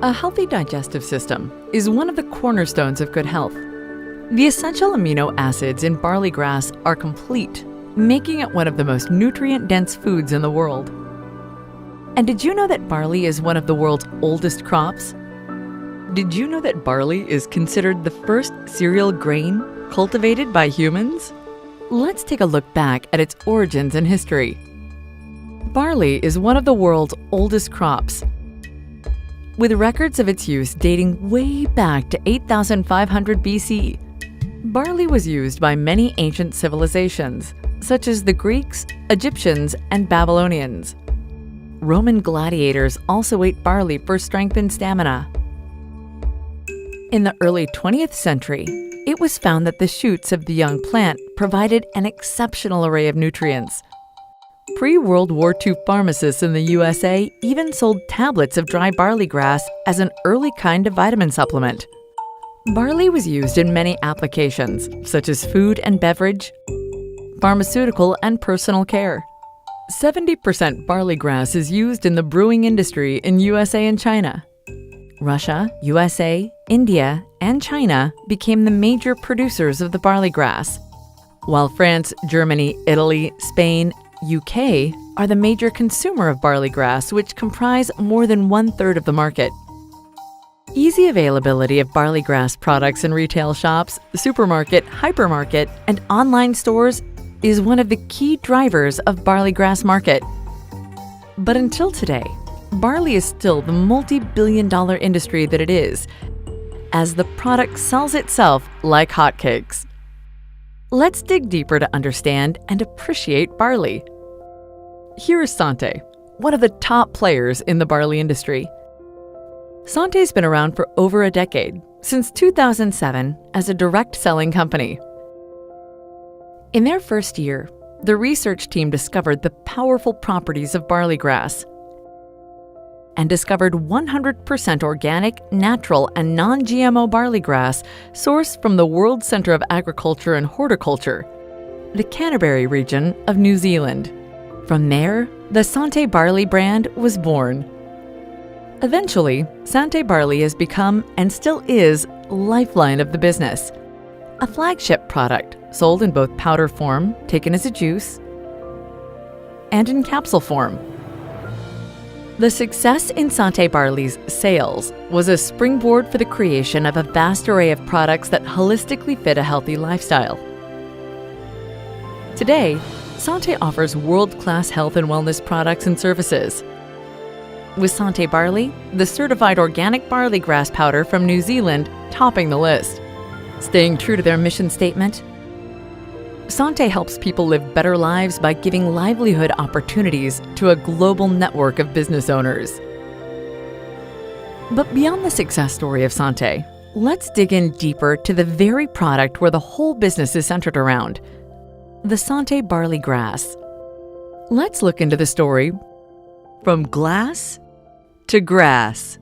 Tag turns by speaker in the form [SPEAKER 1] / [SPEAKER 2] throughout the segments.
[SPEAKER 1] A healthy digestive system is one of the cornerstones of good health. The essential amino acids in barley grass are complete, making it one of the most nutrient-dense foods in the world. And did you know that barley is one of the world's oldest crops? Did you know that barley is considered the first cereal grain cultivated by humans? Let's take a look back at its origins and history. Barley is one of the world's oldest crops, with records of its use dating way back to 8,500 BC. Barley was used by many ancient civilizations, such as the Greeks, Egyptians, and Babylonians. Roman gladiators also ate barley for strength and stamina. In the early 20th century, it was found that the shoots of the young plant provided an exceptional array of nutrients. Pre-World War II pharmacists in the USA even sold tablets of dry barley grass as an early kind of vitamin supplement. Barley was used in many applications, such as food and beverage, pharmaceutical, and personal care. 70% barley grass is used in the brewing industry in USA and China. Russia, USA, India, and China became the major producers of the barley grass, while France, Germany, Italy, Spain, UK are the major consumer of barley grass, which comprise more than 1/3 of the market. Easy availability of barley grass products in retail shops, supermarket, hypermarket, and online stores is one of the key drivers of barley grass market. But until today, barley is still the multi-billion-dollar industry that it is, as the product sells itself like hotcakes. Let's dig deeper to understand and appreciate barley. Here is Sante, one of the top players in the barley industry. Sante's been around for over a decade, since 2007, as a direct selling company. In their first year, the research team discovered the powerful properties of barley grass and discovered 100% organic, natural, and non-GMO barley grass sourced from the World Centre of Agriculture and Horticulture, the Canterbury region of New Zealand. From there, the Sante Barley brand was born. Eventually, Sante Barley has become, and still is, lifeline of the business. A flagship product sold in both powder form, taken as a juice, and in capsule form. The success in Sante Barley's sales was a springboard for the creation of a vast array of products that holistically fit a healthy lifestyle. Today, Sante offers world-class health and wellness products and services. With Sante Barley, the certified organic barley grass powder from New Zealand topping the list. Staying true to their mission statement, Sante helps people live better lives by giving livelihood opportunities to a global network of business owners. But beyond the success story of Sante, let's dig in deeper to the very product where the whole business is centered around, the Sante Barley grass. Let's look into the story from glass to grass.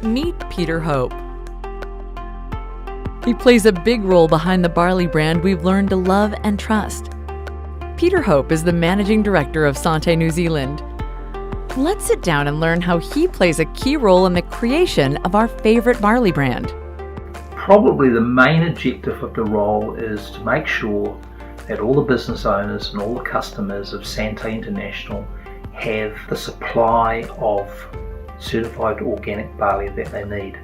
[SPEAKER 1] Meet Peter Hope. He plays a big role behind the barley brand we've learned to love and trust. Peter Hope is the managing director of Sante New Zealand. Let's sit down and learn how he plays a key role in the creation of our favorite barley brand.
[SPEAKER 2] Probably the main objective of the role is to make sure that all the business owners and all the customers of Sante International have the supply of certified organic barley that they need,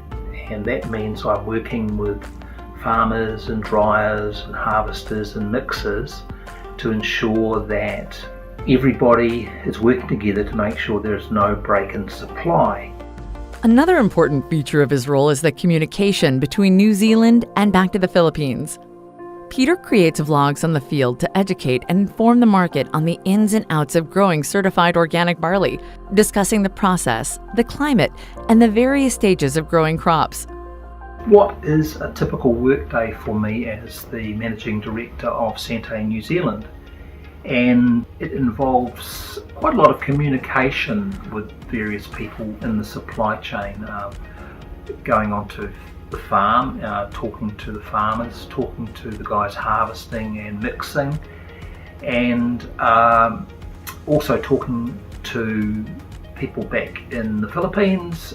[SPEAKER 2] and that means I'm working with farmers and dryers and harvesters and mixers to ensure that everybody is working together to make sure there is no break in supply.
[SPEAKER 1] Another important feature of his role is the communication between New Zealand and back to the Philippines. Peter creates vlogs on the field to educate and inform the market on the ins and outs of growing certified organic barley, discussing the process, the climate, and the various stages of growing crops.
[SPEAKER 2] what is a typical workday for me as the Managing Director of Sante New Zealand. And it involves quite a lot of communication with various people in the supply chain, going onto the farm, talking to the farmers, talking to the guys harvesting and mixing, and also talking to people back in the Philippines.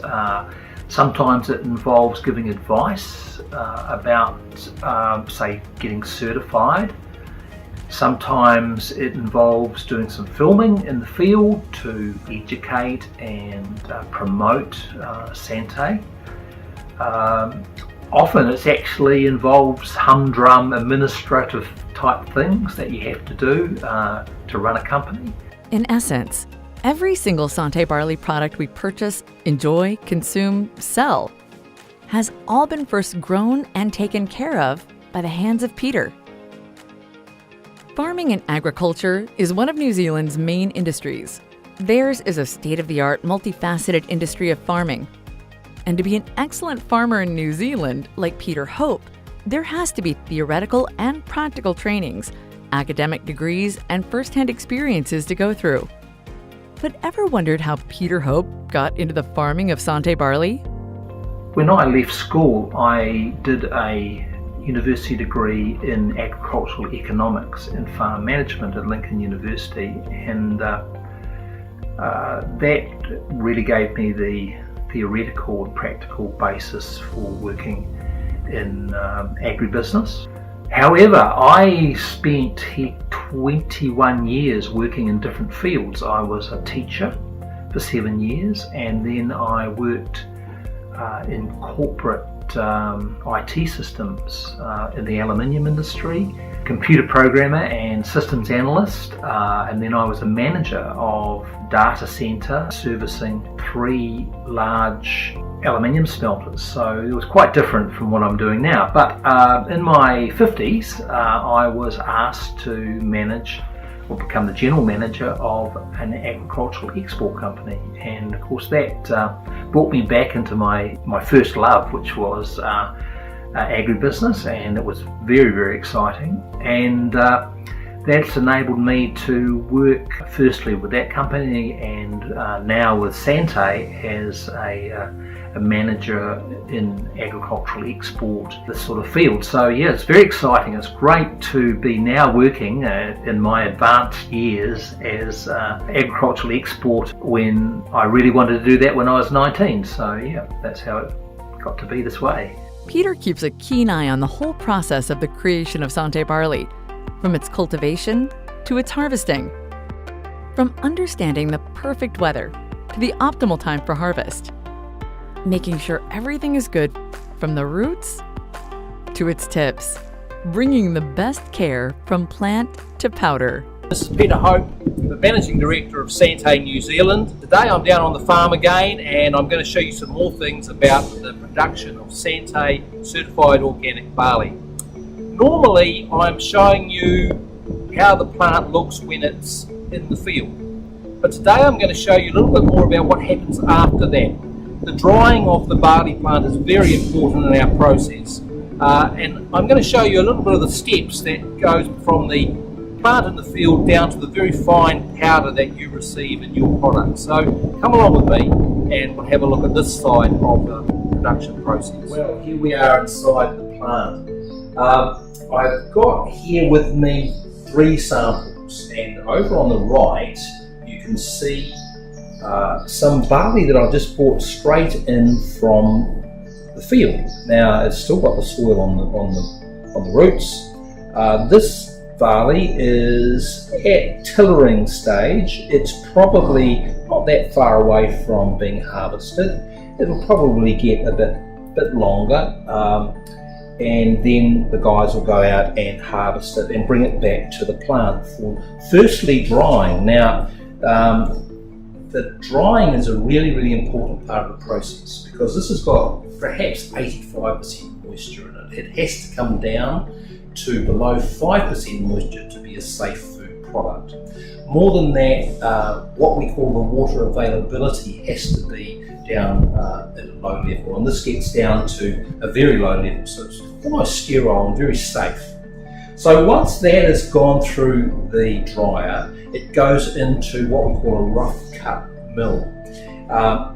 [SPEAKER 2] Sometimes it involves giving advice about, say, getting certified. Sometimes it involves doing some filming in the field to educate and promote Sante. Often it actually involves humdrum administrative type things that you have to do to run a company.
[SPEAKER 1] In essence, every single Sante Barley product we purchase, enjoy, consume, sell has all been first grown and taken care of by the hands of Peter. Farming and agriculture is one of New Zealand's main industries. Theirs is a state-of-the-art, multifaceted industry of farming. And to be an excellent farmer in New Zealand, like Peter Hope, there has to be theoretical and practical trainings, academic degrees, and first-hand experiences to go through. But ever wondered how Peter Hope got into the farming of Sante Barley?
[SPEAKER 2] When I left school, I did a university degree in agricultural economics and farm management at Lincoln University, and that really gave me the theoretical and practical basis for working in agribusiness. However, I spent 21 years working in different fields. I was a teacher for 7 years, and then I worked in corporate IT systems in the aluminium industry, computer programmer and systems analyst, and then I was a manager of data centre servicing 3 large aluminium smelters. So it was quite different from what I'm doing now. But in my 50s, I was asked to manage or become the general manager of an agricultural export company, and of course that brought me back into my first love, which was agribusiness, and it was very, very exciting. And that's enabled me to work firstly with that company, and now with Sante as a manager in agricultural export, this sort of field. So yeah, it's very exciting. It's great to be now working in my advanced years as agricultural export, when I really wanted to do that when I was 19. So yeah, that's how it got to be this way.
[SPEAKER 1] Peter keeps a keen eye on the whole process of the creation of Sante Barley, from its cultivation to its harvesting. From understanding the perfect weather to the optimal time for harvest, making sure everything is good from the roots to its tips, bringing the best care from plant to powder.
[SPEAKER 3] This is Peter Hope, the Managing Director of Sante New Zealand. Today I'm down on the farm again, and I'm going to show you some more things about the production of Sante certified organic barley. Normally I'm showing you how the plant looks when it's in the field, but today I'm going to show you a little bit more about what happens after that. The drying of the barley plant is very important in our process, and I'm going to show you a little bit of the steps that goes from the plant in the field down to the very fine powder that you receive in your product. So come along with me and we'll have a look at this side of the production process. Well, here we are inside the plant. I've got here with me 3 samples, and over on the right you can see some barley that I've just brought straight in from the field. Now it's still got the soil on the roots. This barley is at tillering stage. It's probably not that far away from being harvested. It'll probably get a bit longer, and then the guys will go out and harvest it and bring it back to the plant for firstly drying. Now the drying is a really, really important part of the process, because this has got perhaps 85% moisture in it. It has to come down to below 5% moisture to be a safe food product. More than that, what we call the water availability has to be down at a low level, and this gets down to a very low level, so it's almost sterile and very safe. So once that has gone through the dryer, it goes into what we call a rough cut mill.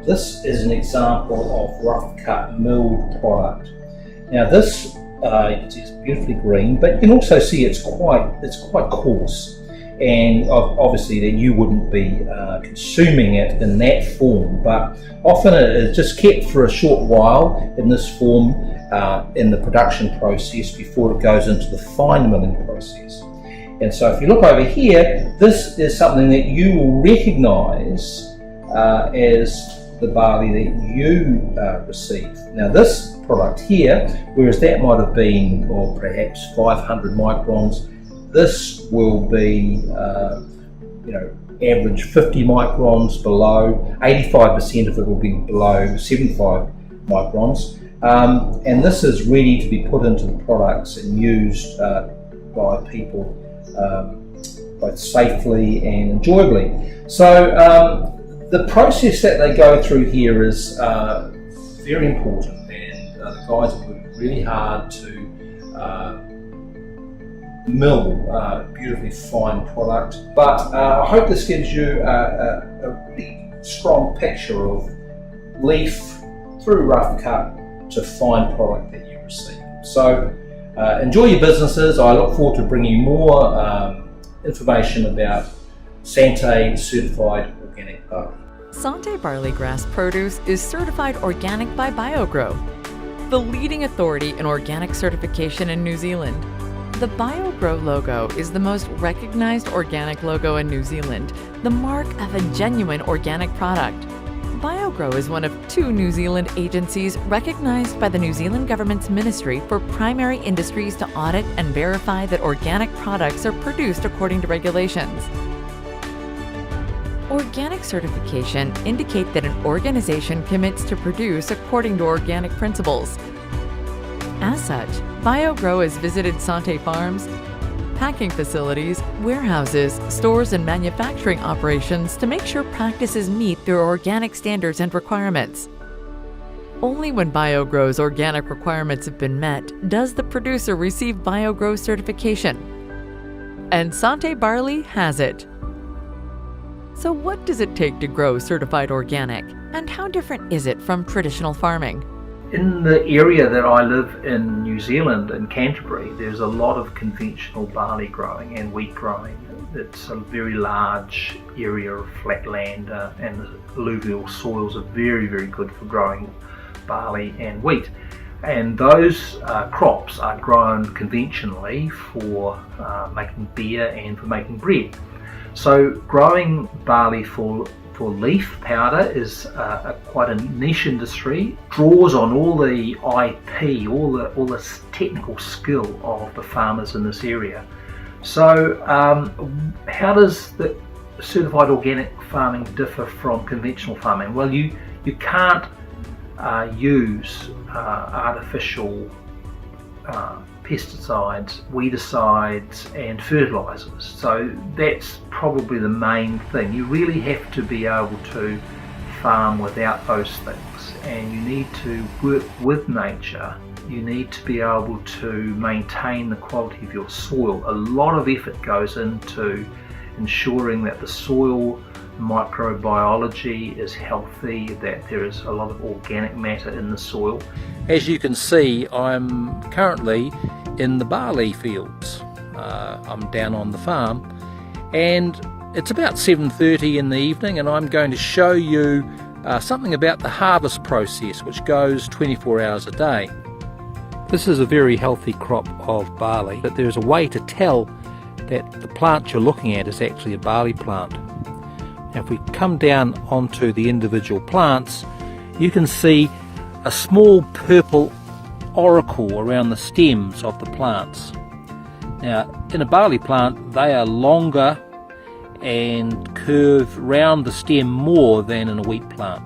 [SPEAKER 3] This is an example of rough cut milled product. Now this, you can see it's beautifully green, but you can also see it's quite coarse. And obviously that you wouldn't be consuming it in that form, but often it is just kept for a short while in this form in the production process before it goes into the fine milling process. And so if you look over here, this is something that you will recognise as the barley that you receive. Now this product here, whereas that might have been, or perhaps 500 microns, this will be, average 50 microns below, 85% of it will be below 75 microns. And this is ready to be put into the products and used by people both safely and enjoyably. So the process that they go through here is very important, and the guys are working really hard to mill beautifully fine product. But I hope this gives you a really strong picture of leaf through rough cut to fine product that you receive. So enjoy your businesses. I look forward to bringing you more information about Sante certified organic barley.
[SPEAKER 1] Sante Barley Grass produce is certified organic by BioGrow, the leading authority in organic certification in New Zealand. The BioGrow logo is the most recognized organic logo in New Zealand, the mark of a genuine organic product. BioGrow is one of 2 New Zealand agencies recognized by the New Zealand Government's Ministry for Primary Industries to audit and verify that organic products are produced according to regulations. Organic certification indicates that an organization commits to produce according to organic principles. As such, BioGrow has visited Sante farms, packing facilities, warehouses, stores, and manufacturing operations to make sure practices meet their organic standards and requirements. Only when BioGrow's organic requirements have been met does the producer receive BioGrow certification. And Sante Barley has it. So what does it take to grow certified organic, and how different is it from traditional farming?
[SPEAKER 2] In the area that I live in New Zealand, in Canterbury, there's a lot of conventional barley growing and wheat growing. It's a very large area of flat land and the alluvial soils are very, very good for growing barley and wheat. And those crops are grown conventionally for making beer and for making bread. So growing barley for leaf powder is quite a niche industry, draws on all the IP, all the technical skill of the farmers in this area. So how does the certified organic farming differ from conventional farming? Well, you can't use artificial pesticides, weedicides and fertilizers. So that's probably the main thing. You really have to be able to farm without those things, and you need to work with nature. You need to be able to maintain the quality of your soil. A lot of effort goes into ensuring that the soil microbiology is healthy, that there is a lot of organic matter in the soil.
[SPEAKER 3] As you can see, I'm currently in the barley fields. I'm down on the farm, and it's about 7:30 in the evening, and I'm going to show you something about the harvest process, which goes 24 hours a day. This is a very healthy crop of barley, but there's a way to tell that the plant you're looking at is actually a barley plant. Now, if we come down onto the individual plants, you can see a small purple auricle around the stems of the plants. Now, in a barley plant, they are longer and curve round the stem more than in a wheat plant.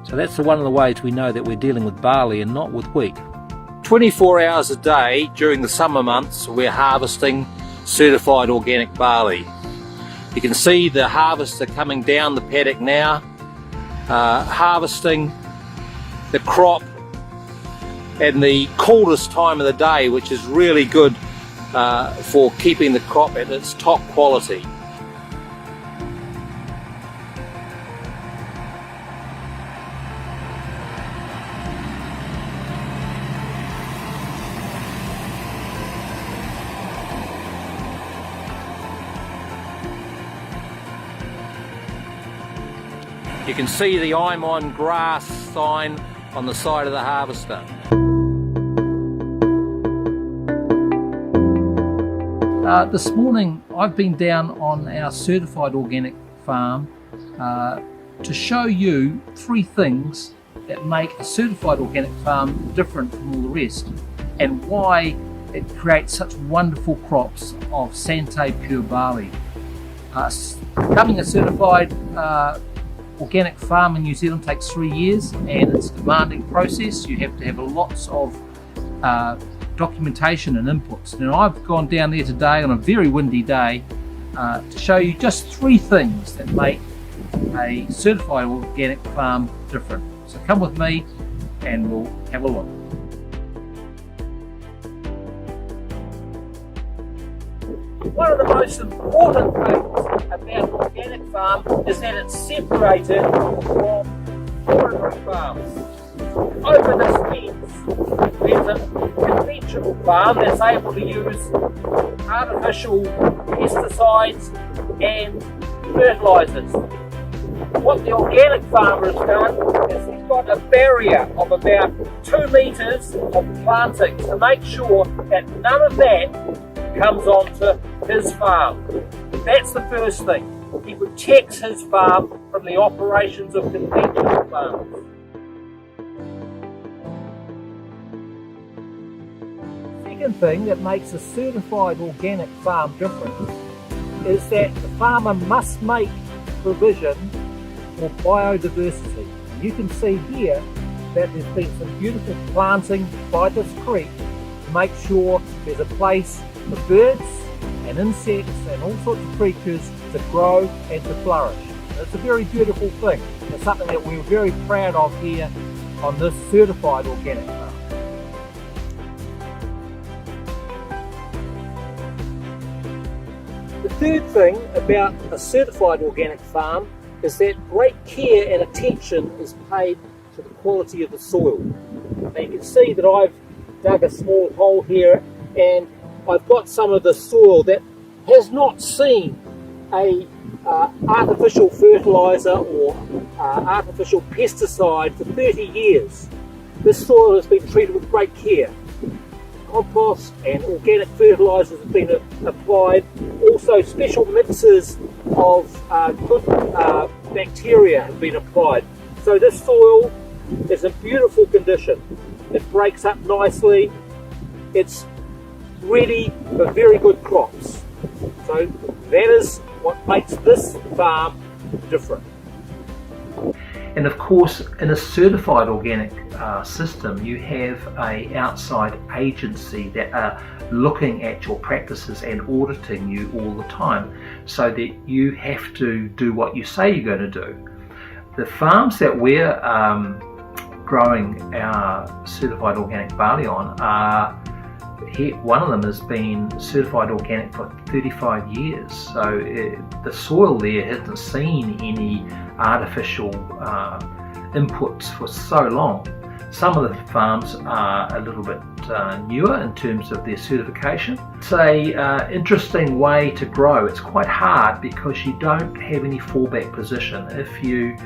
[SPEAKER 3] So that's one of the ways we know that we're dealing with barley and not with wheat. 24 hours a day during the summer months, we're harvesting certified organic barley. You can see the harvests are coming down the paddock now, harvesting the crop in the coolest time of the day, which is really good for keeping the crop at its top quality. You can see the I'm on grass sign on the side of the harvester. This morning I've been down on our certified organic farm to show you 3 things that make a certified organic farm different from all the rest, and why it creates such wonderful crops of Sante pure barley. Becoming a certified organic farm in New Zealand takes 3 years, and it's a demanding process. You have to have lots of documentation and inputs. Now I've gone down there today on a very windy day to show you just 3 things that make a certified organic farm different. So come with me and we'll have a look. One of the most important things about organic farm is that it's separated from ordinary farms. Over this fence, there's a conventional farm that's able to use artificial pesticides and fertilisers. What the organic farmer has done is he's got a barrier of about 2 metres of plantings to make sure that none of that comes onto his farm. That's the first thing. He protects his farm from the operations of conventional farms. The second thing that makes a certified organic farm different is that the farmer must make provision for biodiversity. And you can see here that there's been some beautiful planting by this creek to make sure there's a place for birds and insects and all sorts of creatures to grow and to flourish. And it's a very beautiful thing. It's something that we're very proud of here on this certified organic farm. The third thing about a certified organic farm is that great care and attention is paid to the quality of the soil. Now you can see that I've dug a small hole here, and I've got some of the soil that has not seen a artificial fertiliser or artificial pesticide for 30 years. This soil has been treated with great care. Compost and organic fertilisers have been applied. Also special mixes of good bacteria have been applied. So this soil is in beautiful condition. It breaks up nicely. It's ready for very good crops. So that is what makes this farm different.
[SPEAKER 2] And of course, in a certified organic system, you have an outside agency that are looking at your practices and auditing you all the time, so that you have to do what you say you're going to do. The farms that we're growing our certified organic barley on are, one of them has been certified organic for 35 years, so the soil there hasn't seen any artificial inputs for so long. Some of the farms are a little bit newer in terms of their certification. It's a interesting way to grow. It's quite hard because you don't have any fallback position. If you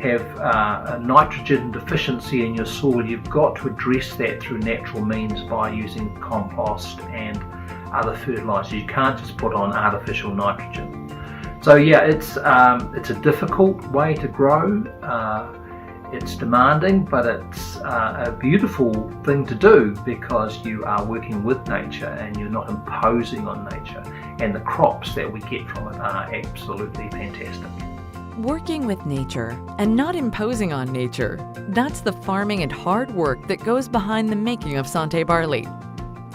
[SPEAKER 2] have a nitrogen deficiency in your soil, you've got to address that through natural means by using compost and other fertilisers. You can't just put on artificial nitrogen. So yeah, it's a difficult way to grow. It's demanding, but it's a beautiful thing to do because you are working with nature and you're not imposing on nature. And the crops that we get from it are absolutely fantastic.
[SPEAKER 1] Working with nature and not imposing on nature, that's the farming and hard work that goes behind the making of Sante Barley.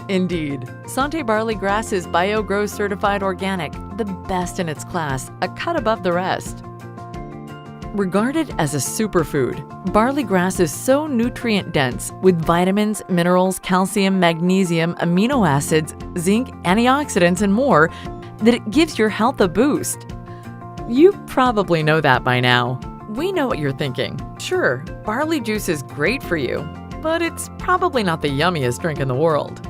[SPEAKER 1] Indeed, Sante Barley grass is BioGrow certified organic, the best in its class, a cut above the rest. Regarded as a superfood, barley grass is so nutrient-dense with vitamins, minerals, calcium, magnesium, amino acids, zinc, antioxidants, and more that it gives your health a boost. You probably know that by now. We know what you're thinking. Sure, barley juice is great for you, but it's probably not the yummiest drink in the world.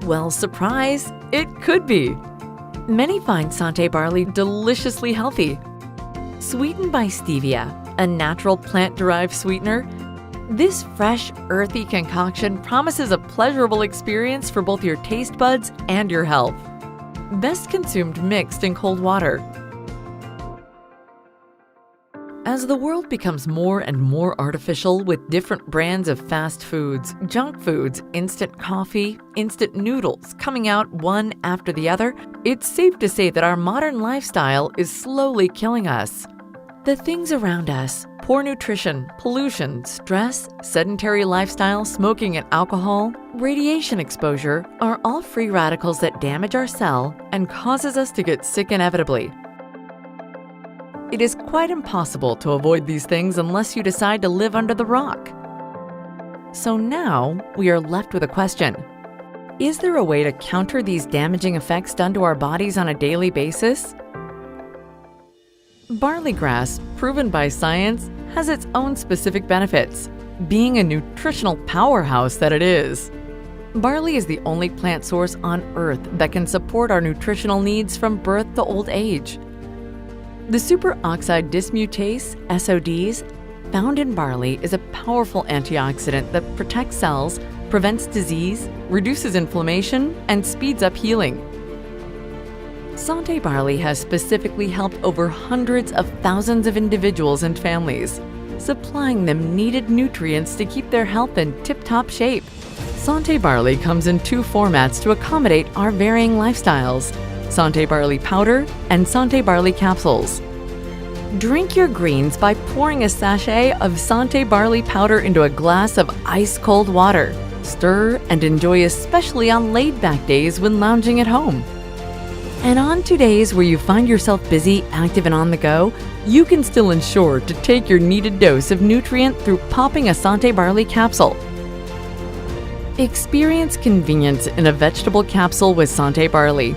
[SPEAKER 1] Well, surprise, it could be. Many find Sante Barley deliciously healthy. Sweetened by stevia, a natural plant-derived sweetener, this fresh, earthy concoction promises a pleasurable experience for both your taste buds and your health. Best consumed mixed in cold water. As the world becomes more and more artificial with different brands of fast foods, junk foods, instant coffee, instant noodles coming out one after the other, it's safe to say that our modern lifestyle is slowly killing us. The things around us, poor nutrition, pollution, stress, sedentary lifestyle, smoking and alcohol, radiation exposure, are all free radicals that damage our cell and causes us to get sick inevitably. It is quite impossible to avoid these things unless you decide to live under the rock. So now we are left with a question. Is there a way to counter these damaging effects done to our bodies on a daily basis? Barley grass, proven by science, has its own specific benefits, being a nutritional powerhouse that it is. Barley is the only plant source on Earth that can support our nutritional needs from birth to old age. The superoxide dismutase, SODs, found in barley is a powerful antioxidant that protects cells, prevents disease, reduces inflammation, and speeds up healing. Sante Barley has specifically helped over hundreds of thousands of individuals and families, supplying them needed nutrients to keep their health in tip-top shape. Sante Barley comes in two formats to accommodate our varying lifestyles: Sante Barley powder and Sante Barley capsules. Drink your greens by pouring a sachet of Sante Barley powder into a glass of ice-cold water. Stir and enjoy, especially on laid-back days when lounging at home. And on 2 days where you find yourself busy, active, and on the go, you can still ensure to take your needed dose of nutrient through popping a Sante Barley capsule. Experience convenience in a vegetable capsule with Sante Barley.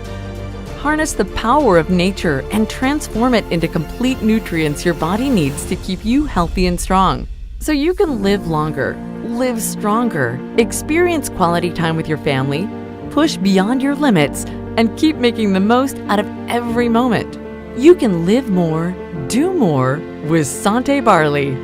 [SPEAKER 1] Harness the power of nature and transform it into complete nutrients your body needs to keep you healthy and strong, so you can live longer, live stronger, experience quality time with your family, push beyond your limits, and keep making the most out of every moment. You can live more, do more with Sante Barley.